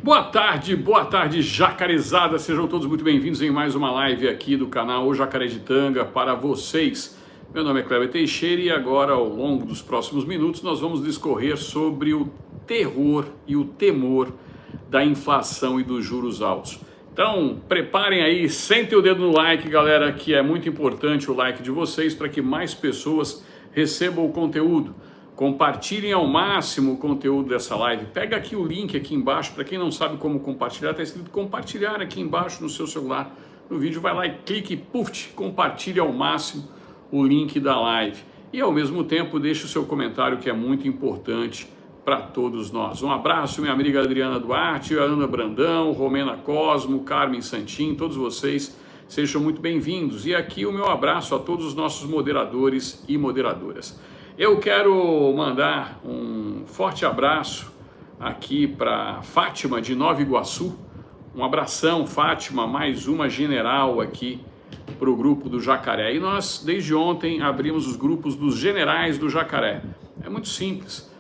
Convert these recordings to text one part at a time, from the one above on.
Boa tarde, jacarezada, sejam todos muito bem-vindos em mais uma live aqui do canal O Jacaré de Tanga para vocês. Meu nome é Kleber Teixeira e agora, ao longo dos próximos minutos, nós vamos discorrer sobre o terror e o temor da inflação e dos juros altos. Então, preparem aí, sentem o dedo no like, galera, que é muito importante o like de vocês para que mais pessoas recebam o conteúdo. Compartilhem ao máximo o conteúdo dessa live. Pega aqui o link aqui embaixo, para quem não sabe como compartilhar, está escrito compartilhar aqui embaixo no seu celular. No vídeo vai lá e clique, puf, compartilhe ao máximo o link da live. E ao mesmo tempo deixe o seu comentário, que é muito importante para todos nós. Um abraço, minha amiga Adriana Duarte, Ana Brandão, Romena Cosmo, Carmen Santin, todos vocês sejam muito bem-vindos. E aqui o meu abraço a todos os nossos moderadores e moderadoras. Eu quero mandar um forte abraço aqui para Fátima de Nova Iguaçu. Um abração, Fátima, mais uma general aqui para o grupo do Jacaré. E nós, desde ontem, abrimos os grupos dos generais do Jacaré. É muito simples.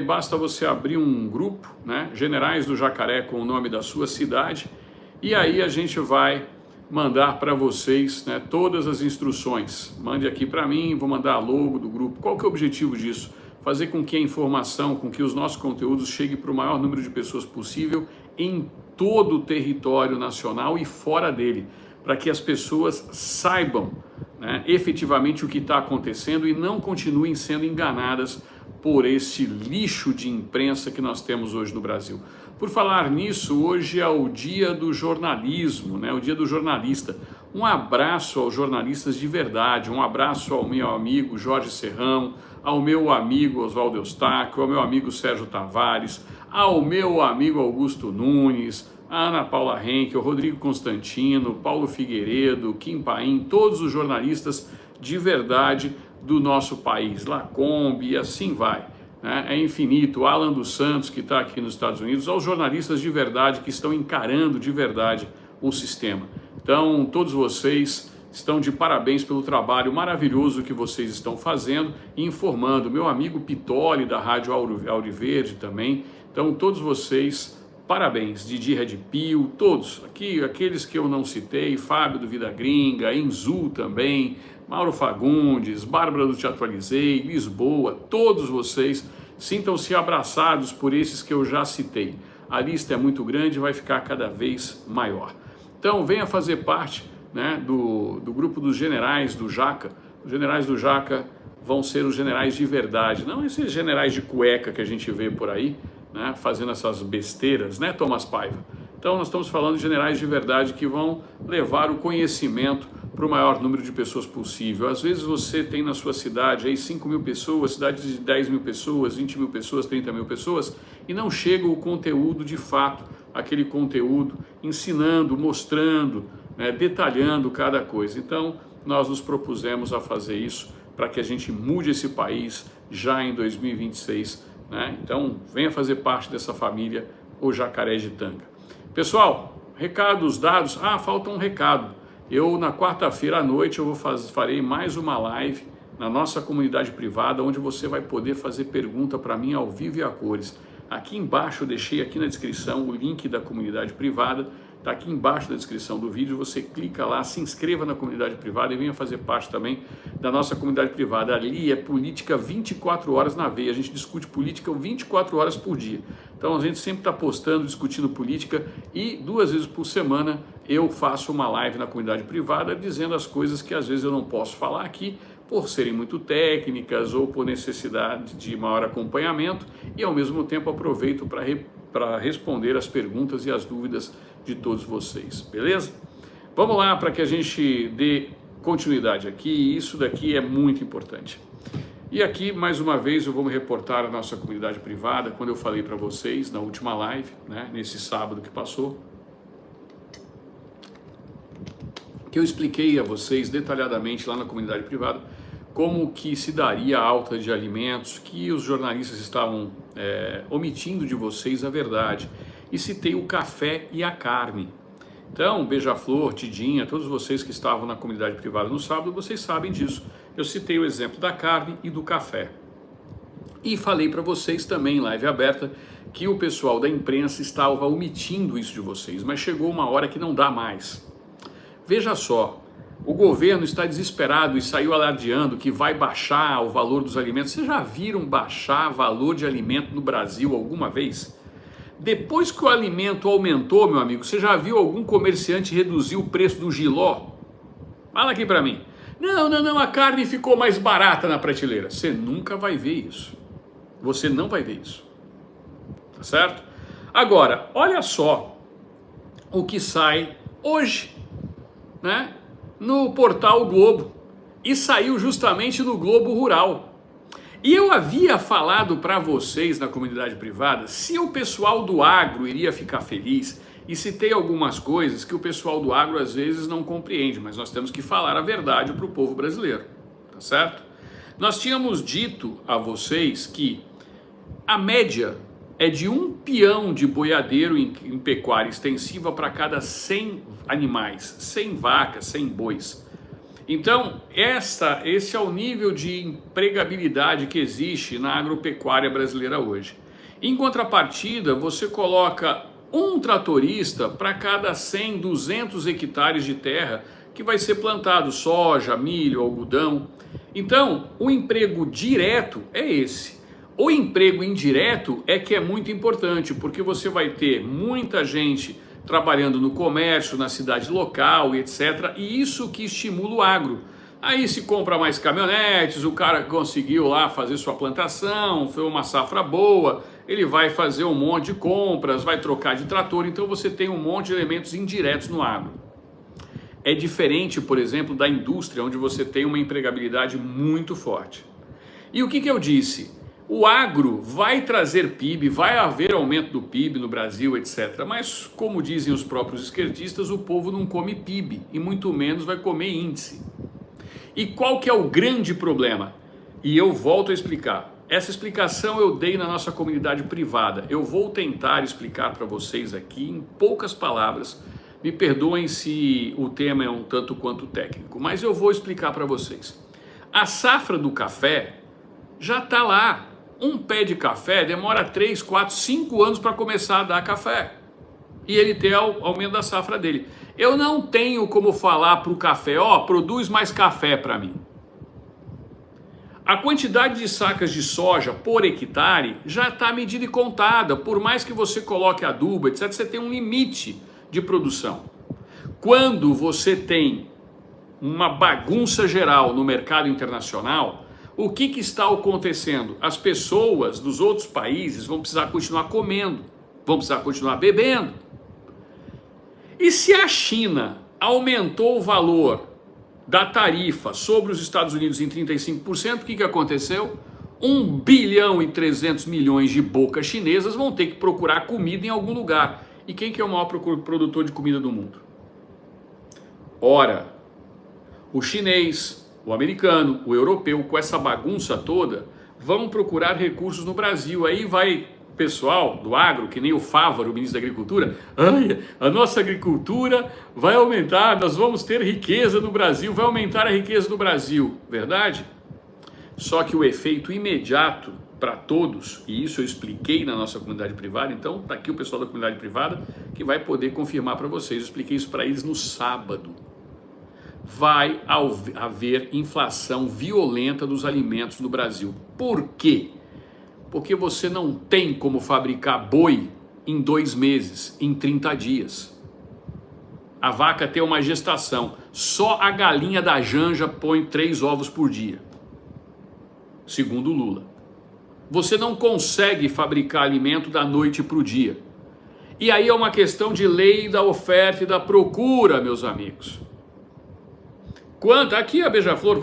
Basta você abrir um grupo, né? Generais do Jacaré, com o nome da sua cidade. E aí a gente vai mandar para vocês, né, todas as instruções. Mande aqui para mim, vou mandar a logo do grupo. Qual que é o objetivo disso? Fazer com que a informação, com que os nossos conteúdos cheguem para o maior número de pessoas possível em todo o território nacional e fora dele, para que as pessoas saibam, né, efetivamente o que está acontecendo e não continuem sendo enganadas por esse lixo de imprensa que nós temos hoje no Brasil. Por falar nisso, hoje é o dia do jornalismo, né? O dia do jornalista. Um abraço aos jornalistas de verdade, um abraço ao meu amigo Jorge Serrão, ao meu amigo Oswaldo Eustáquio, ao meu amigo Sérgio Tavares, ao meu amigo Augusto Nunes, a Ana Paula Henkel, Rodrigo Constantino, Paulo Figueiredo, Kim Paim, todos os jornalistas de verdade do nosso país, Lacombe e assim vai. É infinito, Alan dos Santos, que está aqui nos Estados Unidos, aos jornalistas de verdade que estão encarando de verdade o sistema. Então, todos vocês estão de parabéns pelo trabalho maravilhoso que vocês estão fazendo e informando. Meu amigo Pitoli, da Rádio Auriverde também. Então, todos vocês, parabéns. Didi Red Pill, todos. Aqui, aqueles que eu não citei, Fábio do Vida Gringa, Enzu também, Mauro Fagundes, Bárbara do Te Atualizei, Lisboa, todos vocês sintam-se abraçados por esses que eu já citei. A lista é muito grande e vai ficar cada vez maior. Então venha fazer parte, né, do grupo dos generais do Jaca. Os generais do Jaca vão ser os generais de verdade, não esses generais de cueca que a gente vê por aí, né, fazendo essas besteiras, né, Thomas Paiva? Então nós estamos falando de generais de verdade que vão levar o conhecimento para o maior número de pessoas possível. Às vezes você tem na sua cidade aí 5 mil pessoas, cidades de 10 mil pessoas, 20 mil pessoas, 30 mil pessoas, e não chega o conteúdo de fato, aquele conteúdo ensinando, mostrando, né, detalhando cada coisa. Então nós nos propusemos a fazer isso para que a gente mude esse país já em 2026. Né? Então venha fazer parte dessa família, o Jacaré de Tanga. Pessoal, recados dados. Falta um recado. Eu, na quarta-feira à noite, farei mais uma live na nossa comunidade privada, onde você vai poder fazer pergunta para mim ao vivo e a cores. Aqui embaixo, eu deixei aqui na descrição o link da comunidade privada, está aqui embaixo da descrição do vídeo, você clica lá, se inscreva na comunidade privada e venha fazer parte também da nossa comunidade privada. Ali é política 24 horas na veia, a gente discute política 24 horas por dia. Então a gente sempre está postando, discutindo política e 2 vezes por semana eu faço uma live na comunidade privada dizendo as coisas que às vezes eu não posso falar aqui por serem muito técnicas ou por necessidade de maior acompanhamento e ao mesmo tempo aproveito para responder as perguntas e as dúvidas de todos vocês, beleza? Vamos lá para que a gente dê continuidade aqui, isso daqui é muito importante. E aqui, mais uma vez, eu vou me reportar à nossa comunidade privada, quando eu falei para vocês na última live, né, nesse sábado que passou, que eu expliquei a vocês detalhadamente lá na comunidade privada como que se daria a alta de alimentos, que os jornalistas estavam omitindo de vocês a verdade. E citei o café e a carne. Então, Beija-Flor, Tidinha, todos vocês que estavam na comunidade privada no sábado, vocês sabem disso. Eu citei o exemplo da carne e do café. E falei para vocês também em live aberta que o pessoal da imprensa estava omitindo isso de vocês, mas chegou uma hora que não dá mais. Veja só, o governo está desesperado e saiu alardeando que vai baixar o valor dos alimentos. Vocês já viram baixar valor de alimento no Brasil alguma vez? Depois que o alimento aumentou, meu amigo, você já viu algum comerciante reduzir o preço do jiló? Fala aqui para mim. Não, a carne ficou mais barata na prateleira. Você nunca vai ver isso. Você não vai ver isso. Tá certo? Agora, olha só o que sai hoje, né? No portal Globo. E saiu justamente no Globo Rural. E eu havia falado para vocês na comunidade privada se o pessoal do agro iria ficar feliz e citei algumas coisas que o pessoal do agro às vezes não compreende, mas nós temos que falar a verdade para o povo brasileiro, tá certo? Nós tínhamos dito a vocês que a média é de 1 peão de boiadeiro em pecuária extensiva para cada 100 animais, 100 vacas, 100 bois. Então, esse é o nível de empregabilidade que existe na agropecuária brasileira hoje. Em contrapartida, você coloca um tratorista para cada 100, 200 hectares de terra que vai ser plantado soja, milho, algodão. Então, o emprego direto é esse. O emprego indireto é que é muito importante, porque você vai ter muita gente trabalhando no comércio, na cidade local, etc. E isso que estimula o agro. Aí se compra mais caminhonetes, o cara conseguiu lá fazer sua plantação, foi uma safra boa, ele vai fazer um monte de compras, vai trocar de trator, então você tem um monte de elementos indiretos no agro. É diferente, por exemplo, da indústria, onde você tem uma empregabilidade muito forte. E o que eu disse? O agro vai trazer PIB, vai haver aumento do PIB no Brasil, etc. Mas, como dizem os próprios esquerdistas, o povo não come PIB e muito menos vai comer índice. E qual que é o grande problema? E eu volto a explicar. Essa explicação eu dei na nossa comunidade privada. Eu vou tentar explicar para vocês aqui em poucas palavras. Me perdoem se o tema é um tanto quanto técnico, mas eu vou explicar para vocês. A safra do café já está lá. Um pé de café demora 3, 4, 5 anos para começar a dar café. E ele tem o aumento da safra dele. Eu não tenho como falar para o café, produz mais café para mim. A quantidade de sacas de soja por hectare já está medida e contada. Por mais que você coloque adubo, etc., você tem um limite de produção. Quando você tem uma bagunça geral no mercado internacional, o que está acontecendo? As pessoas dos outros países vão precisar continuar comendo, vão precisar continuar bebendo. E se a China aumentou o valor da tarifa sobre os Estados Unidos em 35%, o que aconteceu? 1 bilhão e 300 milhões de bocas chinesas vão ter que procurar comida em algum lugar. E quem que é o maior produtor de comida do mundo? Ora, o chinês, o americano, o europeu, com essa bagunça toda, vão procurar recursos no Brasil. Aí vai o pessoal do agro, que nem o Fávaro, o ministro da Agricultura, a nossa agricultura vai aumentar, nós vamos ter riqueza no Brasil, vai aumentar a riqueza do Brasil. Verdade? Só que o efeito imediato para todos, e isso eu expliquei na nossa comunidade privada, então está aqui o pessoal da comunidade privada que vai poder confirmar para vocês. Eu expliquei isso para eles no sábado. Vai haver inflação violenta dos alimentos no Brasil. Por quê? Porque você não tem como fabricar boi em 2 meses, em 30 dias. A vaca tem uma gestação. Só a galinha da Janja põe 3 ovos por dia, segundo Lula. Você não consegue fabricar alimento da noite para o dia. E aí é uma questão de lei da oferta e da procura, meus amigos. Quanto aqui a Beija-Flor,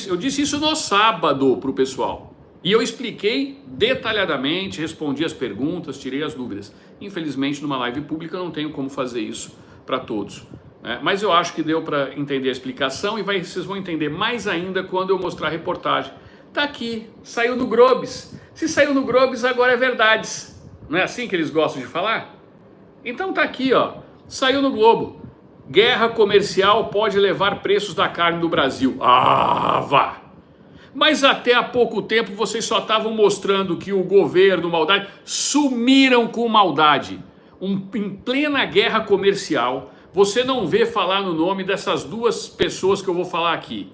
eu disse isso no sábado para o pessoal. E eu expliquei detalhadamente, respondi as perguntas, tirei as dúvidas. Infelizmente, numa live pública, eu não tenho como fazer isso para todos, né? Mas eu acho que deu para entender a explicação e vocês vão entender mais ainda quando eu mostrar a reportagem. Tá aqui, saiu no Grobes. Se saiu no Grobes, agora é verdades. Não é assim que eles gostam de falar? Então tá aqui, saiu no Globo. Guerra comercial pode levar preços da carne do Brasil. Ah, vá! Mas até há pouco tempo vocês só estavam mostrando que o governo, maldade, sumiram com maldade. Em plena guerra comercial, você não vê falar no nome dessas duas pessoas que eu vou falar aqui.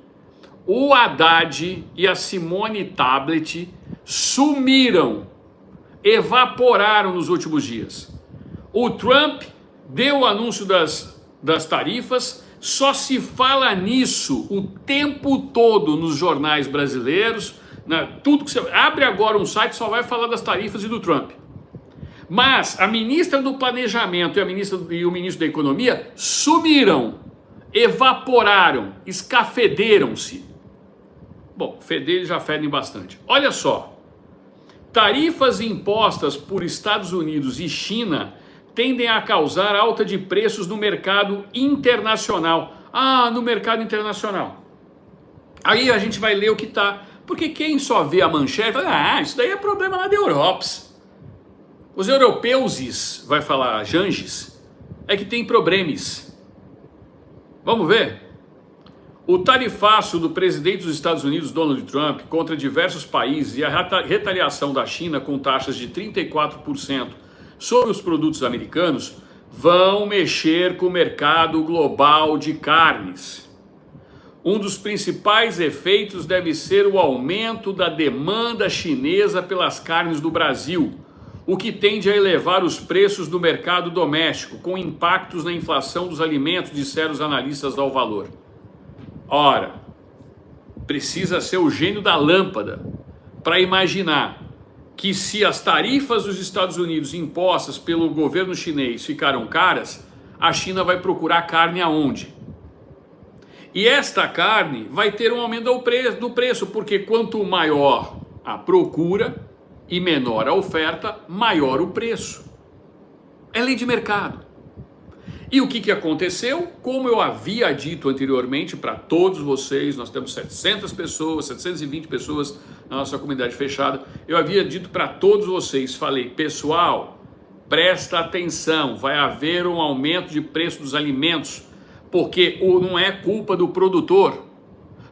O Haddad e a Simone Tablet sumiram, evaporaram nos últimos dias. O Trump deu o anúncio das tarifas, só se fala nisso o tempo todo nos jornais brasileiros, tudo que você abre agora um site só vai falar das tarifas e do Trump. Mas a ministra do Planejamento e o ministro da Economia sumiram, evaporaram, escafederam-se. Bom, feder eles já fedem bastante. Olha só, tarifas impostas por Estados Unidos e China tendem a causar alta de preços no mercado internacional. No mercado internacional. Aí a gente vai ler o que tá. Porque quem só vê a manchete fala, isso daí é problema lá da Europa. Os europeus, vai falar Janges, é que tem problemas. Vamos ver? O tarifaço do presidente dos Estados Unidos, Donald Trump, contra diversos países e a retaliação da China com taxas de 34% sobre os produtos americanos vão mexer com o mercado global de carnes. Um dos principais efeitos deve ser o aumento da demanda chinesa pelas carnes do Brasil, o que tende a elevar os preços do mercado doméstico, com impactos na inflação dos alimentos, disseram os analistas ao Valor. Ora, precisa ser o gênio da lâmpada para imaginar que se as tarifas dos Estados Unidos impostas pelo governo chinês ficaram caras, a China vai procurar carne aonde? E esta carne vai ter um aumento do preço, porque quanto maior a procura e menor a oferta, maior o preço. É lei de mercado. E o que aconteceu? Como eu havia dito anteriormente para todos vocês, nós temos 700 pessoas, 720 pessoas na nossa comunidade fechada, eu havia dito para todos vocês, falei, pessoal, presta atenção, vai haver um aumento de preço dos alimentos, porque não é culpa do produtor.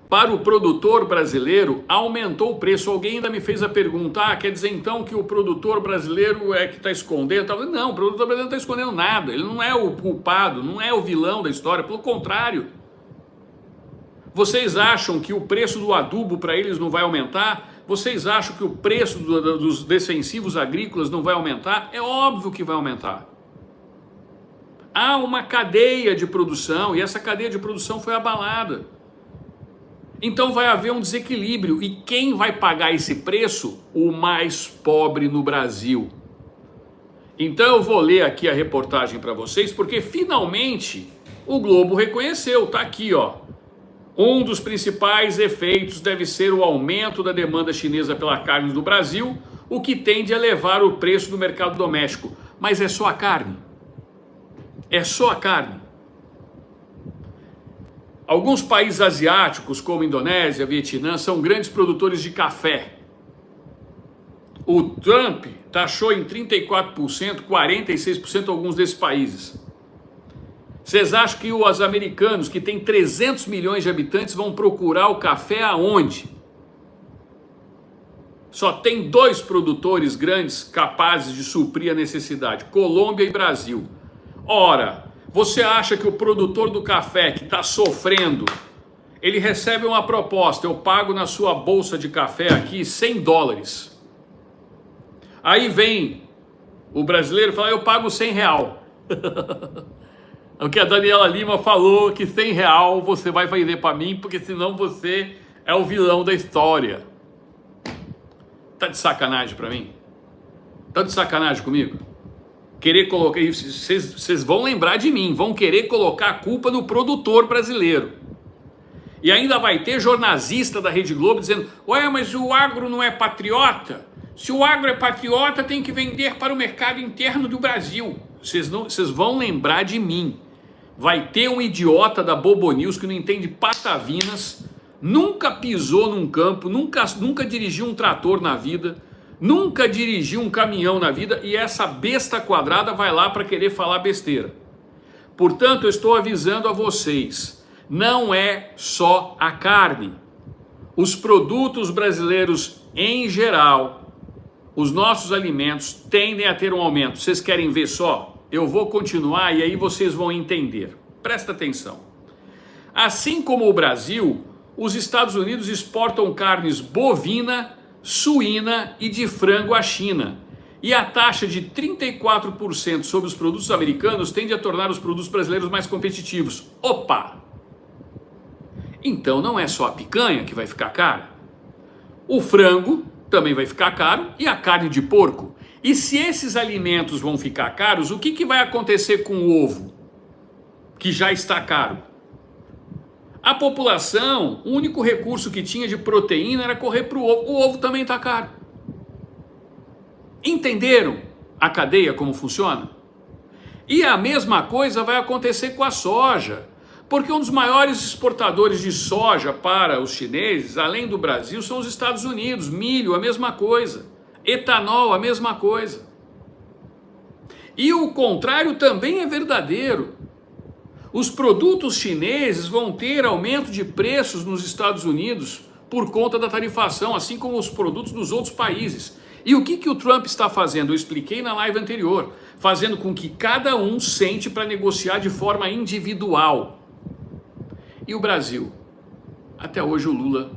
Para o produtor brasileiro, aumentou o preço. Alguém ainda me fez a pergunta, quer dizer então que o produtor brasileiro é que está escondendo? Não, o produtor brasileiro não está escondendo nada, ele não é o culpado, não é o vilão da história, pelo contrário. Vocês acham que o preço do adubo para eles não vai aumentar? Vocês acham que o preço dos defensivos agrícolas não vai aumentar? É óbvio que vai aumentar. Há uma cadeia de produção e essa cadeia de produção foi abalada. Então vai haver um desequilíbrio. E quem vai pagar esse preço? O mais pobre no Brasil. Então eu vou ler aqui a reportagem para vocês, porque finalmente o Globo reconheceu, tá aqui, ó. Um dos principais efeitos deve ser o aumento da demanda chinesa pela carne do Brasil, o que tende a elevar o preço do mercado doméstico. Mas é só a carne. É só a carne. Alguns países asiáticos, como Indonésia, Vietnã, são grandes produtores de café. O Trump taxou em 34%, 46% alguns desses países. Vocês acham que os americanos, que têm 300 milhões de habitantes, vão procurar o café aonde? Só tem 2 produtores grandes capazes de suprir a necessidade, Colômbia e Brasil. Ora, você acha que o produtor do café que está sofrendo, ele recebe uma proposta, eu pago na sua bolsa de café aqui $100. Aí vem o brasileiro e fala, eu pago R$100. O que a Daniela Lima falou, que R$100 você vai vender para mim, porque senão você é o vilão da história. Tá de sacanagem para mim? Tá de sacanagem comigo? Querer colocar, vocês vão lembrar de mim, vão querer colocar a culpa no produtor brasileiro. E ainda vai ter jornalista da Rede Globo dizendo, mas o agro não é patriota? Se o agro é patriota, tem que vender para o mercado interno do Brasil. Vocês vão lembrar de mim. Vai ter um idiota da Bobo News que não entende patavinas, nunca pisou num campo, nunca dirigiu um trator na vida, nunca dirigiu um caminhão na vida, e essa besta quadrada vai lá para querer falar besteira. Portanto, eu estou avisando a vocês, não é só a carne. os produtos brasileiros em geral, os nossos alimentos tendem a ter um aumento. Vocês querem ver só? Eu vou continuar e aí vocês vão entender. Presta atenção. Assim como o Brasil, os Estados Unidos exportam carnes bovina, suína e de frango à China. E a taxa de 34% sobre os produtos americanos tende a tornar os produtos brasileiros mais competitivos. Opa! Então não é só a picanha que vai ficar cara. O frango também vai ficar caro e a carne de porco. E se esses alimentos vão ficar caros, o que vai acontecer com o ovo? Que já está caro. A população, o único recurso que tinha de proteína era correr para o ovo. O ovo também está caro. Entenderam a cadeia como funciona? E a mesma coisa vai acontecer com a soja. Porque um dos maiores exportadores de soja para os chineses, além do Brasil, são os Estados Unidos. Milho, a mesma coisa. Etanol, a mesma coisa. E o contrário também é verdadeiro. Os produtos chineses vão ter aumento de preços nos Estados Unidos por conta da tarifação, assim como os produtos dos outros países. E o que o Trump está fazendo? Eu expliquei na live anterior. Fazendo com que cada um sente para negociar de forma individual. E o Brasil? Até hoje o Lula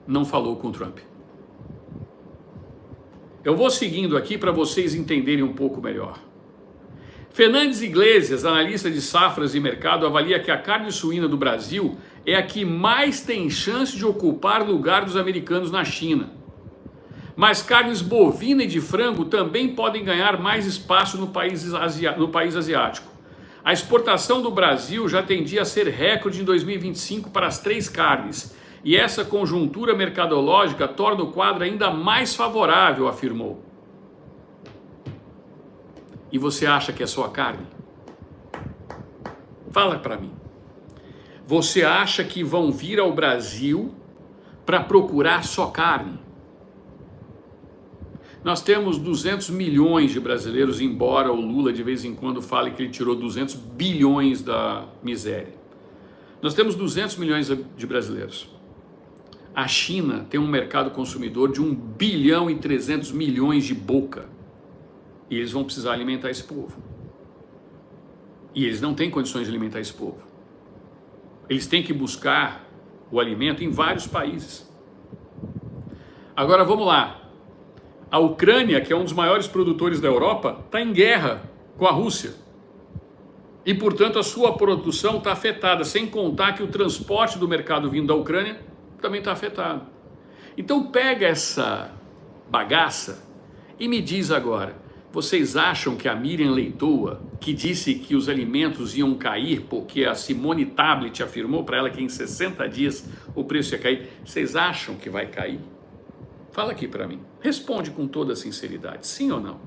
não falou com o Trump. Eu vou seguindo aqui para vocês entenderem um pouco melhor. Fernandes Iglesias, analista de safras e mercado, avalia que a carne suína do Brasil é a que mais tem chance de ocupar lugar dos americanos na China. Mas carnes bovina e de frango também podem ganhar mais espaço no país asiático. A exportação do Brasil já tendia a ser recorde em 2025 para as três carnes. E essa conjuntura mercadológica torna o quadro ainda mais favorável, afirmou. E você acha que é só a carne? Fala para mim. Você acha que vão vir ao Brasil para procurar só carne? Nós temos 200 milhões de brasileiros, embora o Lula de vez em quando fale que ele tirou 200 bilhões da miséria. Nós temos 200 milhões de brasileiros. A China tem um mercado consumidor de 1 bilhão e 300 milhões de boca. E eles vão precisar alimentar esse povo. E eles não têm condições de alimentar esse povo. Eles têm que buscar o alimento em vários países. Agora vamos lá. A Ucrânia, que é um dos maiores produtores da Europa, está em guerra com a Rússia. E, portanto, a sua produção está afetada, sem contar que o transporte do mercado vindo da Ucrânia também está afetado. Então pega essa bagaça e me diz agora, vocês acham que a Miriam Leitoa, que disse que os alimentos iam cair, porque a Simone Tablet afirmou para ela que em 60 dias o preço ia cair, vocês acham que vai cair? Fala aqui para mim. Responde com toda sinceridade, sim ou não?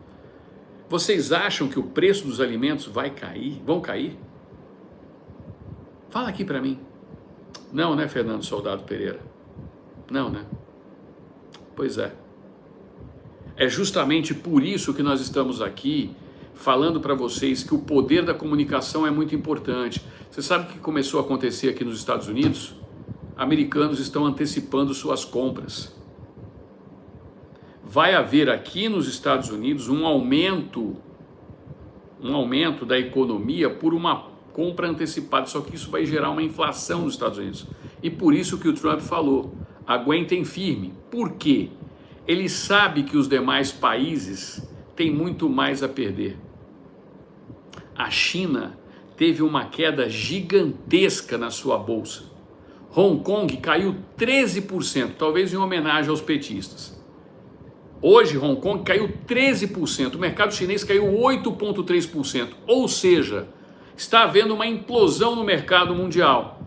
Vocês acham que o preço dos alimentos vai cair? Vão cair? Fala aqui para mim. Não, né, Fernando Soldado Pereira? Não, né? Pois é. É justamente por isso que nós estamos aqui falando para vocês que o poder da comunicação é muito importante. Você sabe o que começou a acontecer aqui nos Estados Unidos? Americanos estão antecipando suas compras. Vai haver aqui nos Estados Unidos um aumento da economia por uma compra antecipada, só que isso vai gerar uma inflação nos Estados Unidos. E por isso que o Trump falou, aguentem firme. Por quê? Ele sabe que os demais países têm muito mais a perder. A China teve uma queda gigantesca na sua bolsa. Hong Kong caiu 13%, talvez em homenagem aos petistas. Hoje, Hong Kong caiu 13%, o mercado chinês caiu 8,3%, ou seja, está havendo uma implosão no mercado mundial.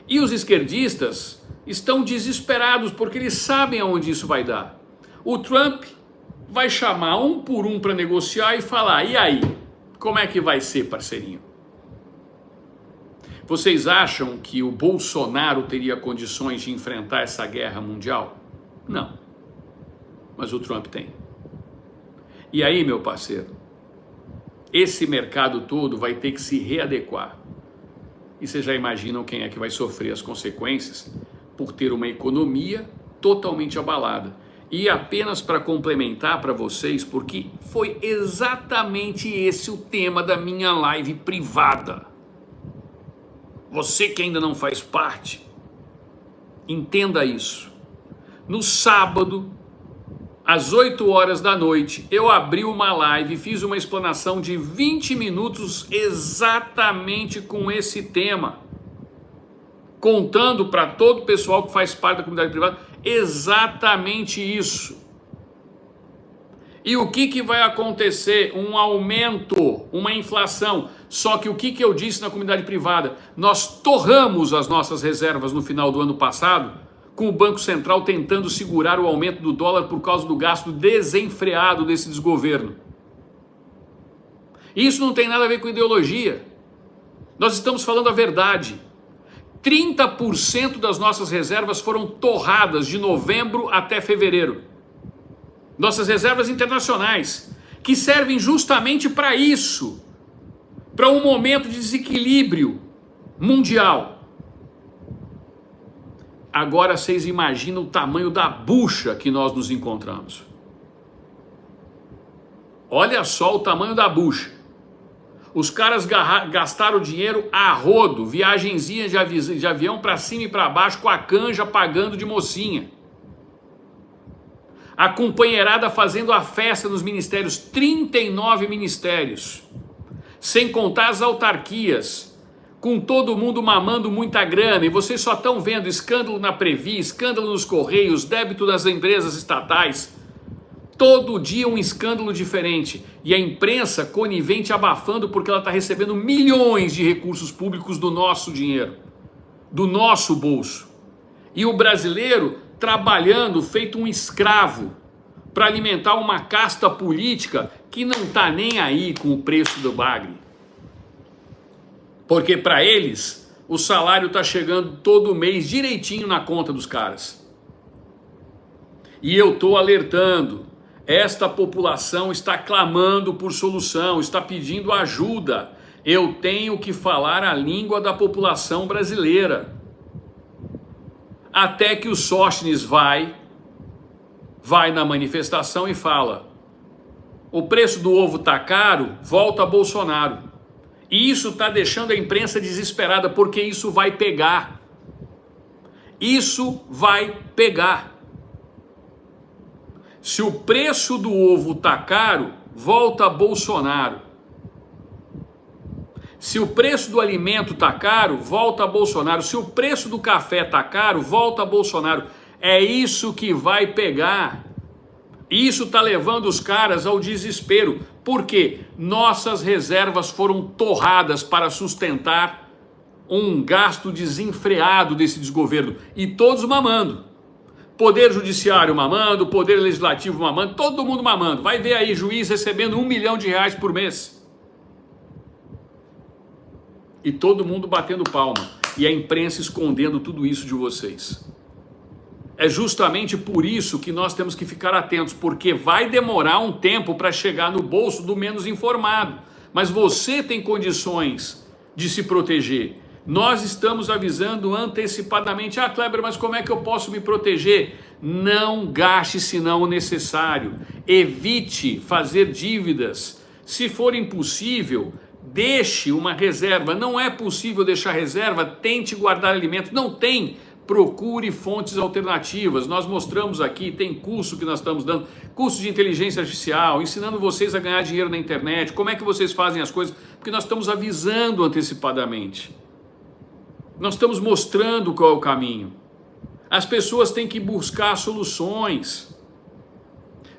E os esquerdistas estão desesperados porque eles sabem aonde isso vai dar. O Trump vai chamar um por um para negociar e falar, e aí, como é que vai ser, parceirinho? Vocês acham que o Bolsonaro teria condições de enfrentar essa guerra mundial? Não. Mas o Trump tem. E aí, meu parceiro, esse mercado todo vai ter que se readequar. E vocês já imaginam quem é que vai sofrer as consequências por ter uma economia totalmente abalada. E apenas para complementar para vocês, porque foi exatamente esse o tema da minha live privada. Você que ainda não faz parte, entenda isso. No sábado, às 8 horas da noite, eu abri uma live e fiz uma explanação de 20 minutos exatamente com esse tema, contando para todo o pessoal que faz parte da comunidade privada exatamente isso. E o que vai acontecer? Um aumento, uma inflação. Só que o que eu disse na comunidade privada? Nós torramos as nossas reservas no final do ano passado, com o Banco Central tentando segurar o aumento do dólar por causa do gasto desenfreado desse desgoverno. Isso não tem nada a ver com ideologia. Nós estamos falando a verdade. 30% das nossas reservas foram torradas de novembro até fevereiro. Nossas reservas internacionais, que servem justamente para isso, para um momento de desequilíbrio mundial. Agora vocês imaginam o tamanho da bucha que nós nos encontramos. Olha só o tamanho da bucha. Os caras gastaram dinheiro a rodo, viagenzinha de avião para cima e para baixo, com a canja pagando de mocinha. A companheirada fazendo a festa nos ministérios, 39 ministérios. Sem contar as autarquias, com todo mundo mamando muita grana, e vocês só estão vendo escândalo na Previ, escândalo nos Correios, débito das empresas estatais. Todo dia um escândalo diferente. E a imprensa conivente abafando porque ela está recebendo milhões de recursos públicos do nosso dinheiro, do nosso bolso. E o brasileiro trabalhando feito um escravo para alimentar uma casta política que não está nem aí com o preço do bagre. Porque para eles o salário está chegando todo mês direitinho na conta dos caras. E eu estou alertando. Esta população está clamando por solução, está pedindo ajuda. Eu tenho que falar a língua da população brasileira. Até que o Sóstenes vai na manifestação e fala: o preço do ovo está caro, volta a Bolsonaro. E isso está deixando a imprensa desesperada, porque isso vai pegar. Isso vai pegar. Se o preço do ovo está caro, volta Bolsonaro. Se o preço do alimento está caro, volta Bolsonaro. Se o preço do café está caro, volta Bolsonaro. É isso que vai pegar. Isso está levando os caras ao desespero. Por quê? Nossas reservas foram torradas para sustentar um gasto desenfreado desse desgoverno. E todos mamando. Poder Judiciário mamando, Poder Legislativo mamando, todo mundo mamando. Vai ver aí juiz recebendo R$1 milhão por mês. E todo mundo batendo palma. E a imprensa escondendo tudo isso de vocês. É justamente por isso que nós temos que ficar atentos, porque vai demorar um tempo para chegar no bolso do menos informado. Mas você tem condições de se proteger. Nós estamos avisando antecipadamente. Ah, Kleber, mas como é que eu posso me proteger? Não gaste senão o necessário. Evite fazer dívidas. Se for impossível, deixe uma reserva. Não é possível deixar reserva, tente guardar alimentos. Não tem, procure fontes alternativas. Nós mostramos aqui, tem curso que nós estamos dando, curso de inteligência artificial, ensinando vocês a ganhar dinheiro na internet, como é que vocês fazem as coisas, porque nós estamos avisando antecipadamente. Nós estamos mostrando qual é o caminho. As pessoas têm que buscar soluções.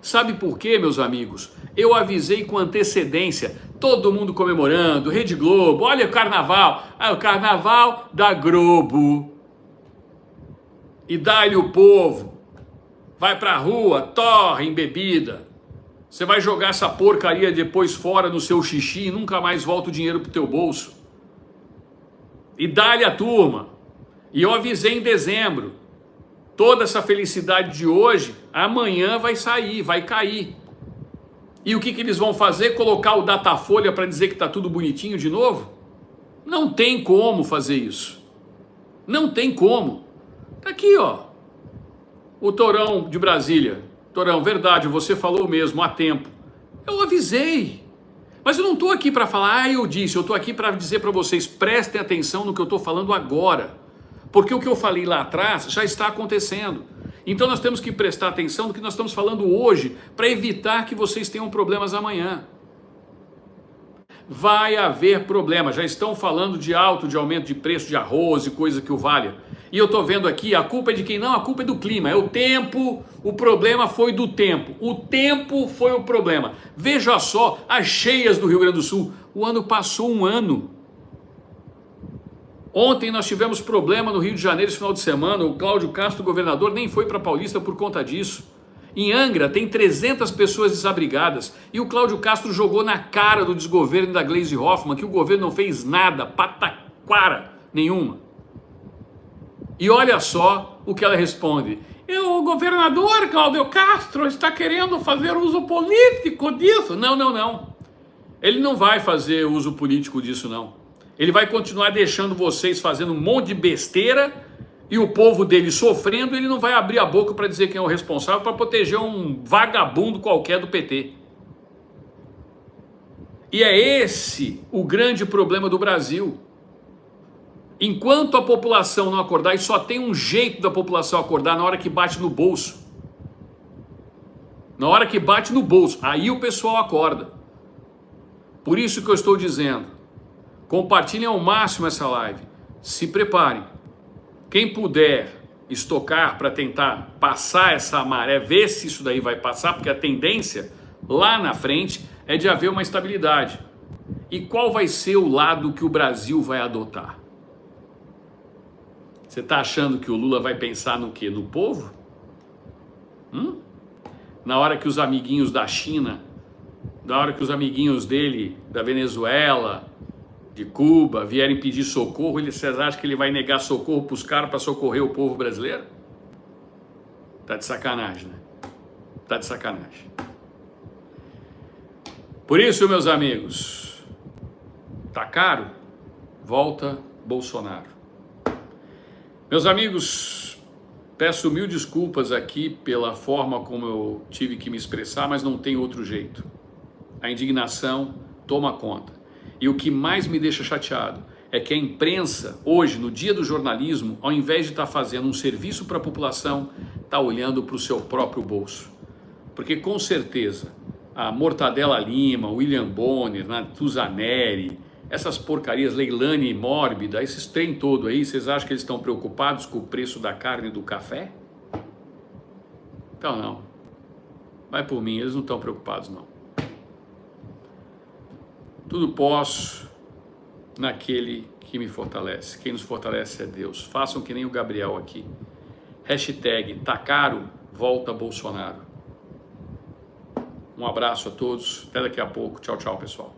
Sabe por quê, meus amigos? Eu avisei com antecedência, todo mundo comemorando, Rede Globo, olha o carnaval, o carnaval da Globo. E dá-lhe o povo, vai pra rua, torre em bebida. Você vai jogar essa porcaria depois fora no seu xixi e nunca mais volta o dinheiro pro teu bolso. E dá-lhe a turma. E eu avisei em dezembro. Toda essa felicidade de hoje, amanhã vai sair, vai cair. E o que eles vão fazer? Colocar o Datafolha para dizer que está tudo bonitinho de novo? Não tem como fazer isso. Não tem como. Tá aqui, ó. O Torão de Brasília. Torão, verdade, você falou mesmo há tempo. Eu avisei. Mas eu não estou aqui para falar, eu disse. Eu estou aqui para dizer para vocês, prestem atenção no que eu estou falando agora. Porque o que eu falei lá atrás já está acontecendo. Então nós temos que prestar atenção no que nós estamos falando hoje para evitar que vocês tenham problemas amanhã. Vai haver problema, já estão falando de aumento de preço de arroz e coisa que o valha. E eu estou vendo aqui, a culpa é de quem? Não, a culpa é do clima, é o tempo, o problema foi do tempo. O tempo foi o problema. Veja só as cheias do Rio Grande do Sul, o ano passou um ano. Ontem nós tivemos problema no Rio de Janeiro esse final de semana, o Cláudio Castro, governador, nem foi para Paulista por conta disso. Em Angra tem 300 pessoas desabrigadas e o Cláudio Castro jogou na cara do desgoverno da Gleisi Hoffmann que o governo não fez nada, pataquara nenhuma. E olha só o que ela responde. O governador Cláudio Castro está querendo fazer uso político disso. Não. Ele não vai fazer uso político disso, não. Ele vai continuar deixando vocês fazendo um monte de besteira e o povo dele sofrendo, ele não vai abrir a boca para dizer quem é o responsável para proteger um vagabundo qualquer do PT. E é esse o grande problema do Brasil. Enquanto a população não acordar, e só tem um jeito da população acordar, na hora que bate no bolso. Na hora que bate no bolso, aí o pessoal acorda. Por isso que eu estou dizendo, compartilhem ao máximo essa live, se preparem. Quem puder estocar para tentar passar essa maré, ver se isso daí vai passar, porque a tendência lá na frente é de haver uma estabilidade. E qual vai ser o lado que o Brasil vai adotar? Você está achando que o Lula vai pensar no quê? No povo? Na hora que os amiguinhos da China, na hora que os amiguinhos dele, da Venezuela, de Cuba, vierem pedir socorro, vocês acham que ele vai negar socorro para os caras para socorrer o povo brasileiro? Tá de sacanagem, né? Tá de sacanagem. Por isso, meus amigos, tá caro? Volta Bolsonaro. Meus amigos, peço mil desculpas aqui pela forma como eu tive que me expressar, mas não tem outro jeito. A indignação toma conta. E o que mais me deixa chateado é que a imprensa, hoje, no dia do jornalismo, ao invés de estar fazendo um serviço para a população, está olhando para o seu próprio bolso. Porque, com certeza, a Mortadela Lima, William Bonner, Natuzaneri, essas porcarias, Leilani Mórbida, esses trem todo aí, vocês acham que eles estão preocupados com o preço da carne e do café? Então, não. Vai por mim, eles não estão preocupados, não. Tudo posso naquele que me fortalece. Quem nos fortalece é Deus. Façam que nem o Gabriel aqui. Hashtag tá caro, volta Bolsonaro. Um abraço a todos. Até daqui a pouco. Tchau, tchau, pessoal.